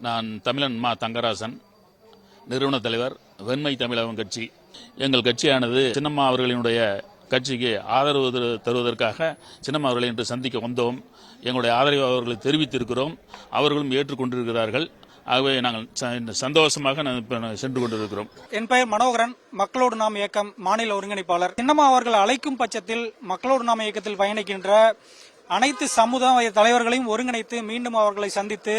நான் தமிழன் மா தங்கராசன், நிறுவன தலைவர், வெண்மை தமிழகம் கட்சி. எங்கள் கட்சியானது சின்னம்மா அவர்களினுடைய கட்சிக்கு ஆதரவு தருவதற்காக சின்னம்மா அவர்களை இன்று சந்திக்க வந்தோம். எங்களுடைய ஆதரவை அவர்களுக்கு தெரிவித்திருக்கிறோம். அவர்களும் ஏற்றுக்கொண்டிருக்கிறார்கள். ஆகவே நாங்கள் சந்தோஷமாக சென்று கொண்டிருக்கிறோம். என் பெயர் மனோகரன், மக்களோடு நாம் இயக்கம் மாநில ஒருங்கிணைப்பாளர். சின்னம்மா அவர்கள் அழைக்கும் பட்சத்தில் மக்களோடு நாம் இயக்கத்தில் பயணிக்கின்ற அனைத்து சமுதாய தலைவர்களையும் ஒருங்கிணைத்து மீண்டும் அவர்களை சந்தித்து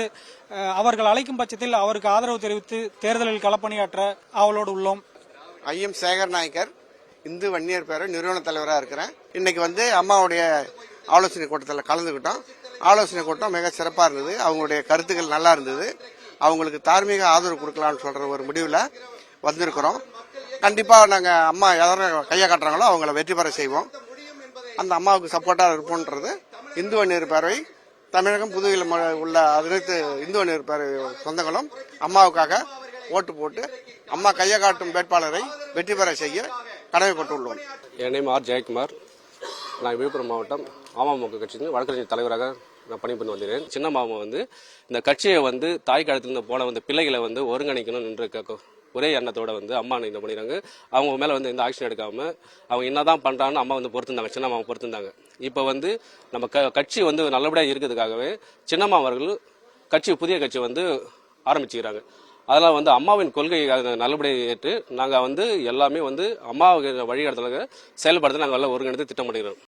அவர்கள் அழைக்கும் பட்சத்தில் அவருக்கு ஆதரவு தெரிவித்து தேர்தலில் களப்பணியாற்ற ஆவலோடு உள்ளோம். ஐயம் சேகர் நாயக்கர், இந்து வன்னியர் பேர நிறுவன தலைவராக இருக்கிறேன். இன்னைக்கு அம்மாவுடைய ஆலோசனை கூட்டத்தில் கலந்துக்கிட்டோம். ஆலோசனை கூட்டம் மிக சிறப்பாக இருந்தது. அவங்களுடைய கருத்துக்கள் நல்லா இருந்தது. அவங்களுக்கு தார்மீக ஆதரவு கொடுக்கலாம்னு சொல்ற ஒரு முடிவில் வந்திருக்கிறோம். கண்டிப்பாக நாங்கள் அம்மா யாரும் கையை காட்டுறாங்களோ அவங்கள வெற்றி பெற செய்வோம். அந்த அம்மாவுக்கு சப்போர்ட்டாக இருப்போன்றது இந்து வன்னியர் பேரவை தமிழகம் புதுவையில் உள்ள அனைத்து இந்து வன்னியர் பேரவை சொந்தங்களும் அம்மாவுக்காக ஓட்டு போட்டு அம்மா கையை காட்டும் வேட்பாளரை வெற்றி பெற செய்ய கடமைப்பட்டுள்ளோம். என் நேம் ஆர் ஜெயக்குமார். நான் விழுப்புரம் மாவட்டம் அமமுக கட்சியின் வழக்கறிஞர் தலைவராக நான் பணிபுரிந்து வந்தேன். சின்னம்மாவை இந்த கட்சியை தாய் காலத்திலிருந்து போன பிள்ளைகளை ஒருங்கிணைக்கணும் என்ற ஒரே எண்ணத்தோட அம்மா என்ன பண்ணிடுறாங்க. அவங்க மேல எந்த ஆக்ஷன் எடுக்காம அவங்க என்னதான் பண்றாங்கன்னு அம்மா பொறுத்திருந்தாங்க, சின்னம்மா பொறுத்திருந்தாங்க. இப்போ நம்ம கட்சி நல்லபடியாக இருக்கிறதுக்காகவே சின்னம்மா அவர்கள் புதிய கட்சி ஆரம்பிச்சுக்கிறாங்க. அதெல்லாம் அம்மாவின் கொள்கையை நல்லபடியாக ஏற்று நாங்கள் எல்லாமே அம்மாவுக்கு வழிகாட்டுதலுக்கு செயல்படுத்த நாங்கள் ஒருங்கிணைத்து திட்டமிடுகிறோம்.